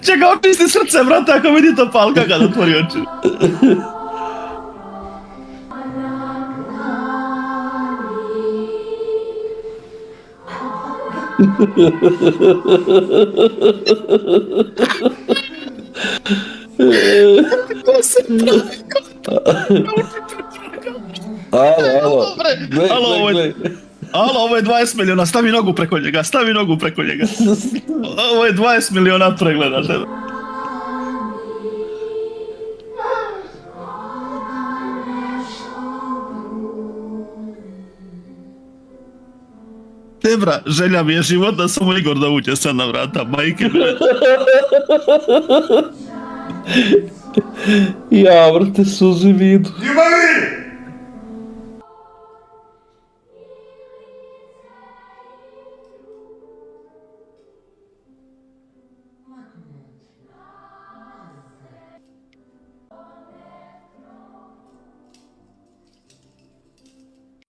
Čega očisti srce, brate, ako vidi to palka kad otvori oči. Alo, Alo, ovo je 20 milijuna, stavi nogu preko njega, stavi nogu preko njega. Ovo je 20 milijuna pregleda tebe. Debra, želja mi je život da samo Igor da uđe sad na vrata, majke. Ja, brate, suze vidu. Ljubavi!